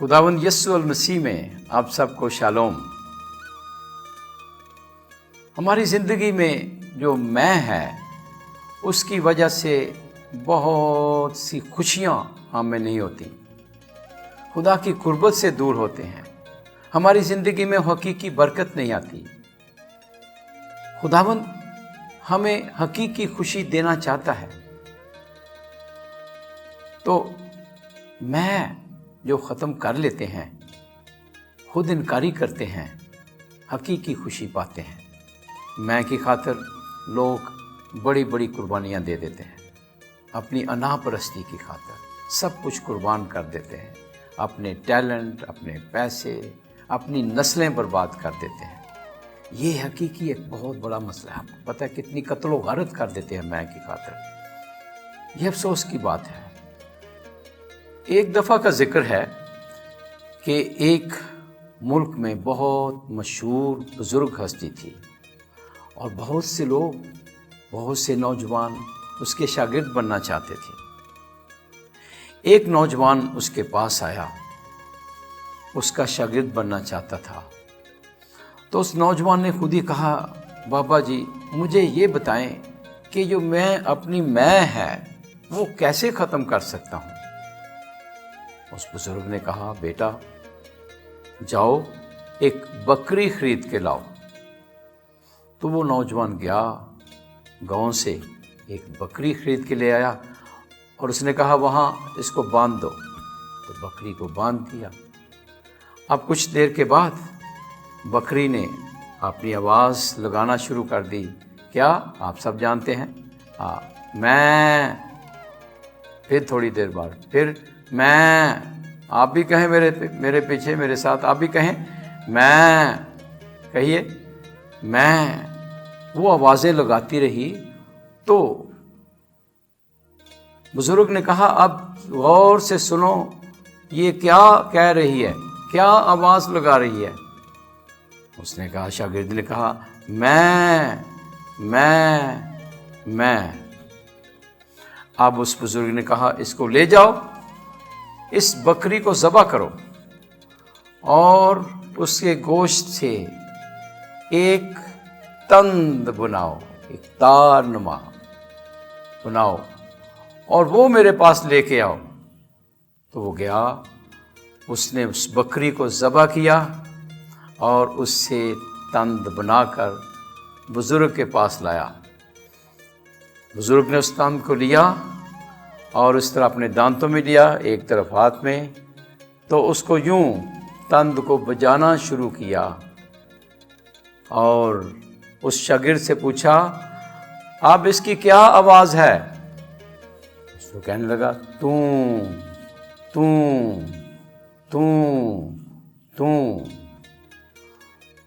खुदावंद यीशु मसीह में आप सबको शालोम। हमारी ज़िंदगी में जो मैं है उसकी वजह से बहुत सी खुशियाँ हमें नहीं होती, खुदा की कुर्बत से दूर होते हैं, हमारी ज़िंदगी में हकीकी बरकत नहीं आती। खुदावंद हमें हकीकी खुशी देना चाहता है, तो मैं जो ख़त्म कर लेते हैं, खुद इनकारी करते हैं, हकीकी खुशी पाते हैं। मैं की खातिर लोग बड़ी बड़ी कुर्बानियाँ दे देते हैं, अपनी अनापरस्ती की खातिर सब कुछ कुर्बान कर देते हैं, अपने टैलेंट, अपने पैसे, अपनी नस्लें बर्बाद कर देते हैं। ये हकीकी एक बहुत बड़ा मसला है। आपको पता है कितनी कत्लो गारत कर देते हैं मैं की खातिर। ये अफसोस की बात है। एक दफ़ा का जिक्र है कि एक मुल्क में बहुत मशहूर बुज़ुर्ग हस्ती थी और बहुत से लोग, बहुत से नौजवान उसके शागिर्द बनना चाहते थे। एक नौजवान उसके पास आया, उसका शागिर्द बनना चाहता था। तो उस नौजवान ने खुद ही कहा, बाबा जी मुझे ये बताएं कि जो मैं अपनी मैं है वो कैसे ख़त्म कर सकता हूँ। उस बुजुर्ग ने कहा, बेटा जाओ एक बकरी खरीद के लाओ। तो वो नौजवान गया, गांव से एक बकरी खरीद के ले आया और उसने कहा वहाँ इसको बांध दो। तो बकरी को बांध दिया। अब कुछ देर के बाद बकरी ने अपनी आवाज़ लगाना शुरू कर दी। क्या आप सब जानते हैं? मैं। फिर थोड़ी देर बाद फिर मैं। आप भी कहें मेरे पीछे, मेरे साथ आप भी कहें, मैं। कहिए, मैं। वो आवाज़ें लगाती रही। तो बुजुर्ग ने कहा, अब गौर से सुनो, ये क्या कह रही है, क्या आवाज़ लगा रही है? उसने कहा, शागिर्द ने कहा, मैं। अब उस बुजुर्ग ने कहा, इसको ले जाओ, इस बकरी को ज़बह करो और उसके गोश्त से एक तंद बनाओ, एक तारनुमा बनाओ और वो मेरे पास लेके आओ। तो वो गया, उसने उस बकरी को ज़बह किया और उससे तंद बनाकर बुज़ुर्ग के पास लाया। बुज़ुर्ग ने उस तंद को लिया और उस तरह अपने दांतों में लिया, एक तरफ हाथ में। तो उसको यूं तंद को बजाना शुरू किया और उस शागिर्द से पूछा, अब इसकी क्या आवाज़ है? उसको कहने लगा, तू तू तू तू।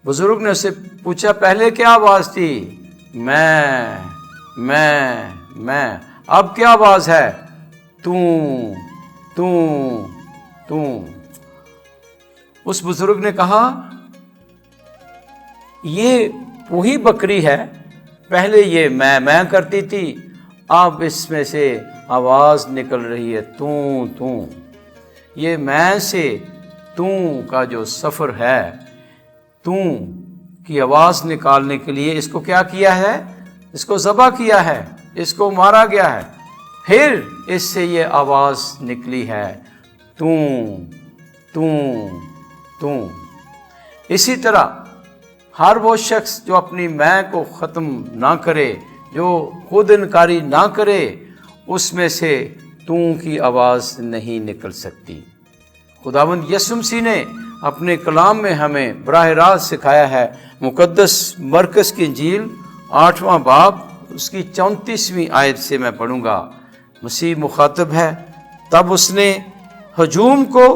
बुजुर्ग ने उससे पूछा, पहले क्या आवाज़ थी? मैं। अब क्या आवाज़ है? तू तू तू। उस बुजुर्ग ने कहा, ये वही बकरी है, पहले ये मैं करती थी, अब इसमें से आवाज़ निकल रही है तू तू। ये मैं से तू का जो सफ़र है, तू की आवाज़ निकालने के लिए इसको क्या किया है? इसको ज़बह किया है, इसको मारा गया है, फिर इससे ये आवाज़ निकली है तू तू तू। इसी तरह हर वो शख्स जो अपनी मैं को ख़त्म ना करे, जो खुद इनकारी ना करे, उसमें से तू की आवाज़ नहीं निकल सकती। खुदावंद यीशु मसीह ने अपने कलाम में हमें बराह रास्त सिखाया है। मुक़द्दस मरकस की इंजील 8वां बाब उसकी 34वीं आयत से मैं पढ़ूँगा। मसीह मुखातब है, तब उसने हजूम को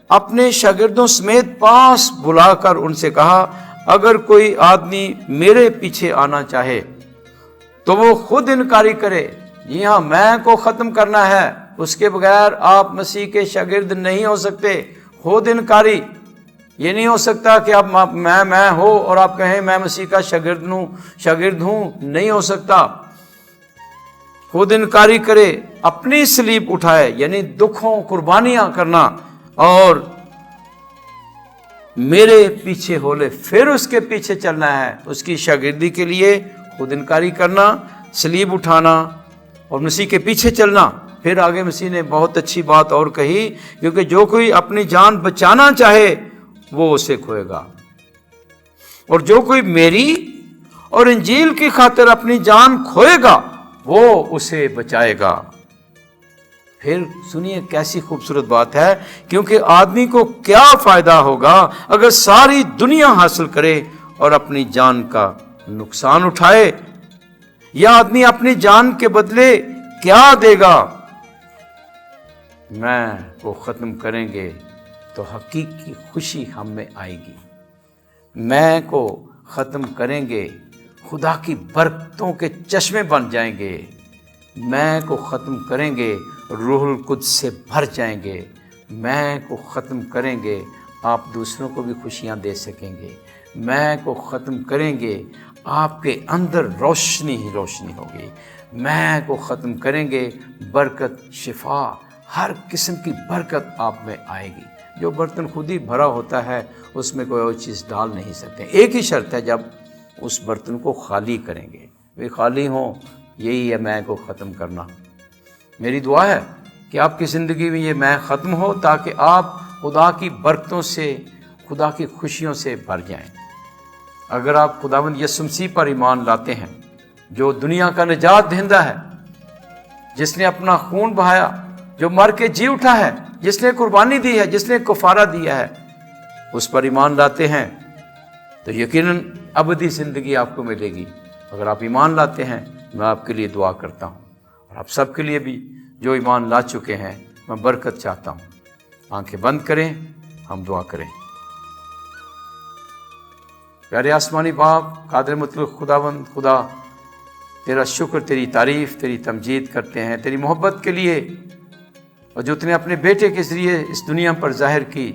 अपने शागिर्दों समेत पास बुलाकर उनसे कहा, अगर कोई आदमी मेरे पीछे आना चाहे तो वो खुद इनकारी करे। जी हाँ, मैं को ख़त्म करना है, उसके बगैर आप मसीह के शागिर्द नहीं हो सकते। खुद इनकारी, ये नहीं हो सकता कि आप मैं हो और आप कहें मैं मसीह का शागिर्द हूँ, नहीं हो सकता। खुद इनकारी करे, अपनी सलीब उठाए, यानी दुखों कुर्बानियाँ करना और میرے پیچھے ہو لے، پھر اس کے پیچھے چلنا ہے۔ اس کی شاگردی کے لیے خود انکاری کرنا، صلیب اٹھانا اور مسیح کے پیچھے چلنا۔ پھر آگے مسیح نے بہت اچھی بات اور کہی، کیونکہ جو کوئی اپنی جان بچانا چاہے وہ اسے کھوئے گا، اور جو کوئی میری اور انجیل کی خاطر اپنی جان کھوئے گا وہ اسے بچائے گا۔ پھر سنیے کیسی خوبصورت بات ہے، کیونکہ آدمی کو کیا فائدہ ہوگا اگر ساری دنیا حاصل کرے اور اپنی جان کا نقصان اٹھائے؟ یا آدمی اپنی جان کے بدلے کیا دے گا؟ میں کو ختم کریں گے تو حقیقی خوشی ہم میں آئے گی۔ میں کو ختم کریں گے، خدا کی برکتوں کے چشمے بن جائیں گے۔ میں کو ختم کریں گے، روح القدس سے بھر جائیں گے۔ میں کو ختم کریں گے، آپ دوسروں کو بھی خوشیاں دے سکیں گے۔ میں کو ختم کریں گے، آپ کے اندر روشنی ہی روشنی ہوگی۔ میں کو ختم کریں گے، برکت، شفا، ہر قسم کی برکت آپ میں آئے گی۔ جو برتن خود ہی بھرا ہوتا ہے اس میں کوئی اور چیز ڈال نہیں سکتے۔ ایک ہی شرط ہے، جب اس برتن کو خالی کریں گے، وہ خالی ہوں، یہی ہے میں کو ختم کرنا۔ میری دعا ہے کہ آپ کی زندگی میں یہ میں ختم ہو، تاکہ آپ خدا کی برکتوں سے، خدا کی خوشیوں سے بھر جائیں۔ اگر آپ خداوند یسوع مسیح پر ایمان لاتے ہیں، جو دنیا کا نجات دہندہ ہے، جس نے اپنا خون بہایا، جو مر کے جی اٹھا ہے، جس نے قربانی دی ہے، جس نے کفارہ دیا ہے، اس پر ایمان لاتے ہیں تو یقیناً ابدی زندگی آپ کو ملے گی۔ اگر آپ ایمان لاتے ہیں، میں آپ کے لیے دعا کرتا ہوں، اور آپ سب کے لیے بھی جو ایمان لا چکے ہیں میں برکت چاہتا ہوں۔ آنکھیں بند کریں، ہم دعا کریں۔ پیارے آسمانی باپ، قادر مطلق خداوند خدا، تیرا شکر، تیری تعریف، تیری تمجید کرتے ہیں تیری محبت کے لیے، اور جو تُو نے اپنے بیٹے کے ذریعے اس دنیا پر ظاہر کی۔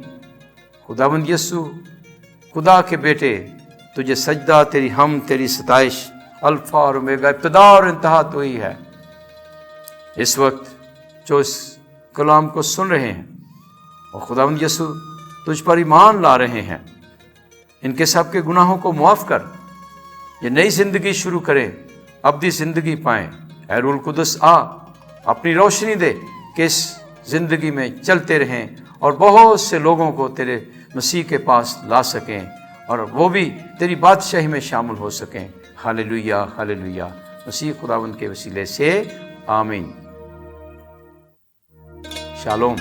خداوند یسوع، خدا کے بیٹے، تجھے سجدہ، تیری حمد، تیری ستائش، الفا اور اومیگا، ابتدا اور انتہا تو ہی ہے۔ اس وقت جو اس کلام کو سن رہے ہیں اور خداوند یسوع تجھ پر ایمان لا رہے ہیں، ان کے سب کے گناہوں کو معاف کر، یہ نئی زندگی شروع کریں، ابدی زندگی پائیں۔ اے روح القدس، آ اپنی روشنی دے کہ اس زندگی میں چلتے رہیں اور بہت سے لوگوں کو تیرے مسیح کے پاس لا سکیں، اور وہ بھی تیری بادشاہی میں شامل ہو سکیں۔ ہاللویہ، ہاللویہ، مسیح خداوند کے وسیلے سے آمین۔ شالوم۔